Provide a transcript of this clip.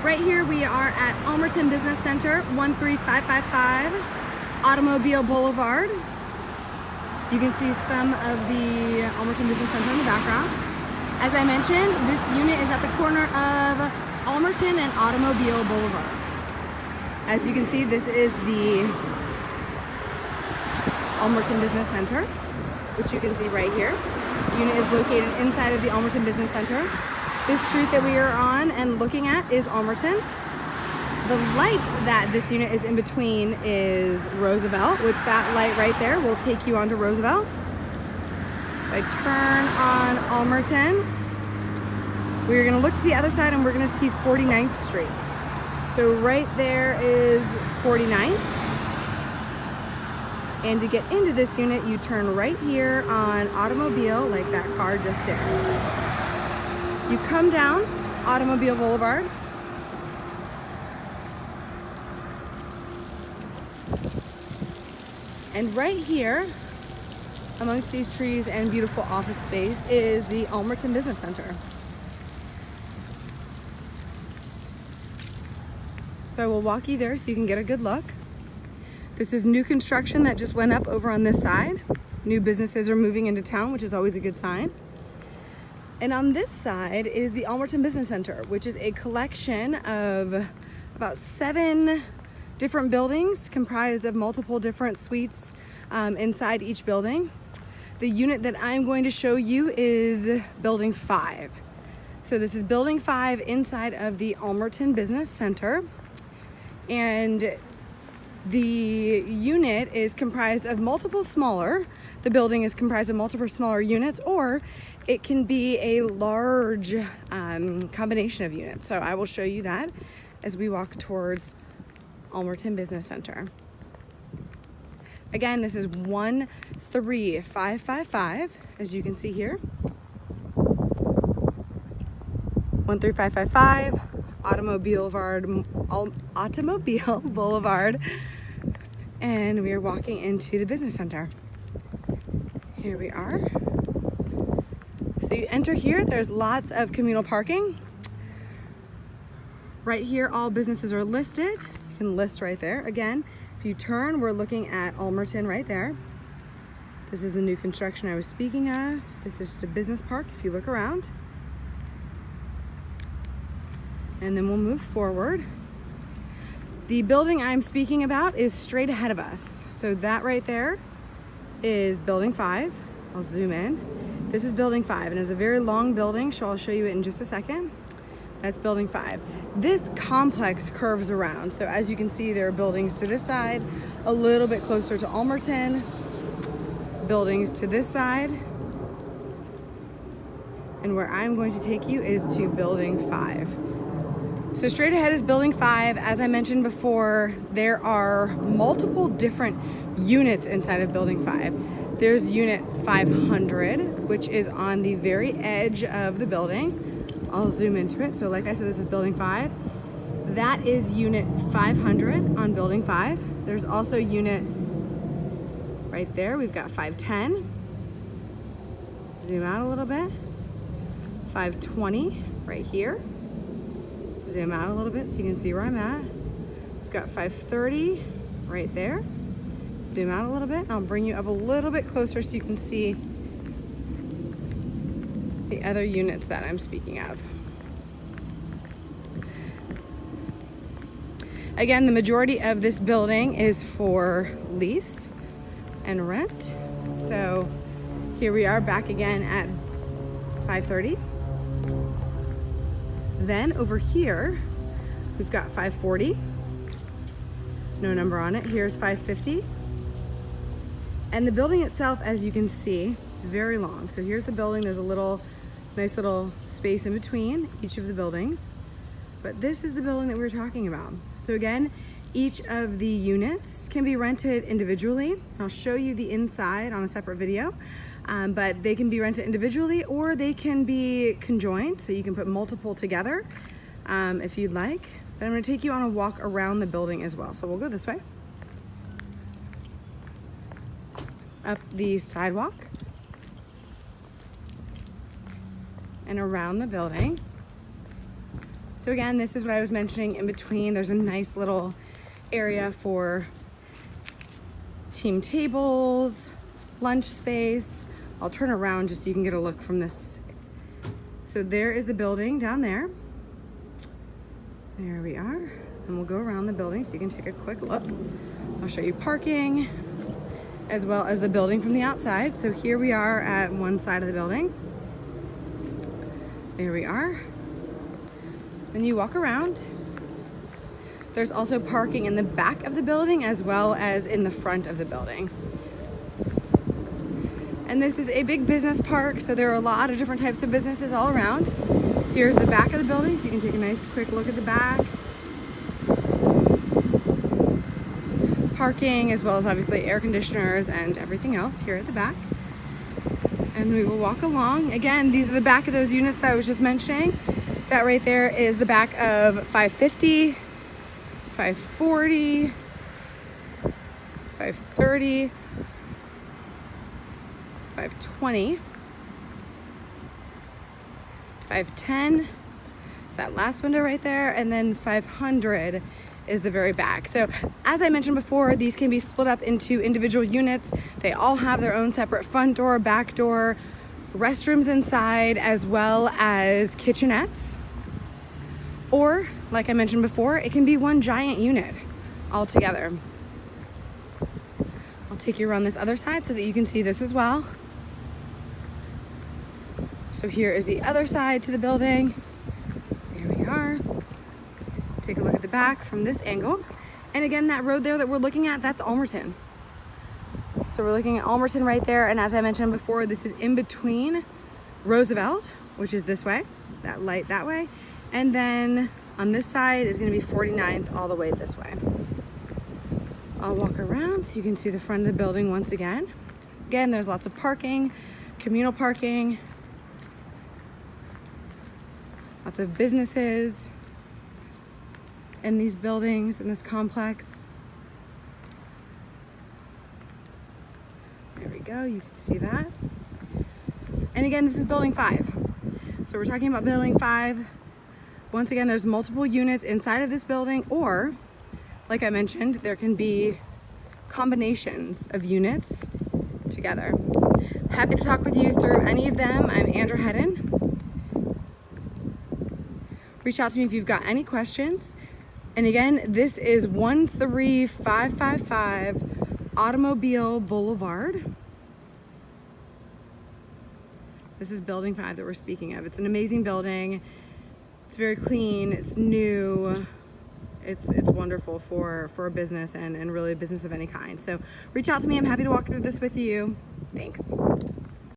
Right here we are at Ulmerton Business Center, 13555 Automobile Blvd. You can see some of the Ulmerton Business Center in the background. As I mentioned, this unit is at the corner of Ulmerton and Automobile Blvd. As you can see, this is the Ulmerton Business Center, which you can see right here. The unit is located inside of the Ulmerton Business Center. This street that we are on and looking at is Ulmerton. The lights that this unit is in between is Roosevelt, which that light right there will take you onto Roosevelt. If I turn on Ulmerton, we're gonna look to the other side and we're gonna see 49th Street. So right there is 49th. And to get into this unit, you turn right here on Automobile, like that car just did. You come down Automobile Blvd. And right here, amongst these trees and beautiful office space, is the Ulmerton Business Center. So I will walk you there so you can get a good look. This is new construction that just went up over on this side. New businesses are moving into town, which is always a good sign. And on this side is the Ulmerton Business Center, which is a collection of about 7 different buildings comprised of multiple different suites inside each building. The unit that I'm going to show you is Building 5. So this is Building 5 inside of the Ulmerton Business Center. And the unit is comprised of multiple smaller, the building is comprised of multiple smaller units, or it can be a large combination of units. So I will show you that as we walk towards Ulmerton Business Center. Again, this is 13555, as you can see here. 13555 Automobile Blvd. And we are walking into the business center. Here we are. So you enter here, there's lots of communal parking. Right here, all businesses are listed, so you can list right there. Again, if you turn, we're looking at Ulmerton right there. This is the new construction I was speaking of. This is just a business park if you look around. And then we'll move forward. The building I'm speaking about is straight ahead of us. So that right there is Building 5. I'll zoom in. This is Building 5, and it's a very long building, so I'll show you it in just a second. That's Building 5. This complex curves around. So as you can see, there are buildings to this side, a little bit closer to Ulmerton, buildings to this side. And where I'm going to take you is to Building 5. So straight ahead is Building 5. As I mentioned before, there are multiple different units inside of Building 5. There's Unit 500, which is on the very edge of the building. I'll zoom into it. So like I said, this is Building 5. That is Unit 500 on Building 5. There's also Unit right there. We've got 510. Zoom out a little bit. 520 right here. Zoom out a little bit so you can see where I'm at. We've got 530 right there. Zoom out a little bit and I'll bring you up a little bit closer so you can see the other units that I'm speaking of. Again, the majority of this building is for lease and rent. So here we are back again at 530. Then over here, we've got 540. No number on it. Here's 550. And the building itself, as you can see, it's very long. So here's the building. There's a nice little space in between each of the buildings. But this is the building that we were talking about. So again, each of the units can be rented individually. I'll show you the inside on a separate video. But they can be rented individually or they can be conjoined, so you can put multiple together if you'd like. But I'm going to take you on a walk around the building as well. So we'll go this way. Up the sidewalk and around the building. So again, this is what I was mentioning in between. There's a nice little area for team tables, lunch space. I'll turn around just so you can get a look from this. So there is the building down there. There we are. And we'll go around the building so you can take a quick look. I'll show you parking as well as the building from the outside. So here we are at one side of the building. There we are. Then you walk around. There's also parking in the back of the building as well as in the front of the building. And this is a big business park, so there are a lot of different types of businesses all around. Here's the back of the building, so you can take a nice quick look at the back. Parking, as well as obviously air conditioners and everything else here at the back. And we will walk along. Again, these are the back of those units that I was just mentioning. That right there is the back of 550, 540, 530, 520, 510, that last window right there, and then 500 is the very back. So as I mentioned before, these can be split up into individual units. They all have their own separate front door, back door, restrooms inside, as well as kitchenettes. Or, like I mentioned before, it can be one giant unit all together. I'll take you around this other side so that you can see this as well. So here is the other side to the building. There we are. Take a look at the back from this angle. And again, that road there that we're looking at, that's Ulmerton. So we're looking at Ulmerton right there. And as I mentioned before, this is in between Roosevelt, which is this way, that light that way. And then on this side is gonna be 49th all the way this way. I'll walk around so you can see the front of the building once again. Again, there's lots of parking, communal parking, lots of businesses in these buildings, in this complex. There we go, you can see that. And again, this is building 5. So we're talking about building 5. Once again, there's multiple units inside of this building, or like I mentioned, there can be combinations of units together. Happy to talk with you through any of them. I'm Andrew Hedden. Reach out to me if you've got any questions. And again, this is 13555 Automobile Blvd. This is building 5 that we're speaking of. It's an amazing building. It's very clean, it's new. It's wonderful for a business and really a business of any kind. So reach out to me, I'm happy to walk through this with you. Thanks.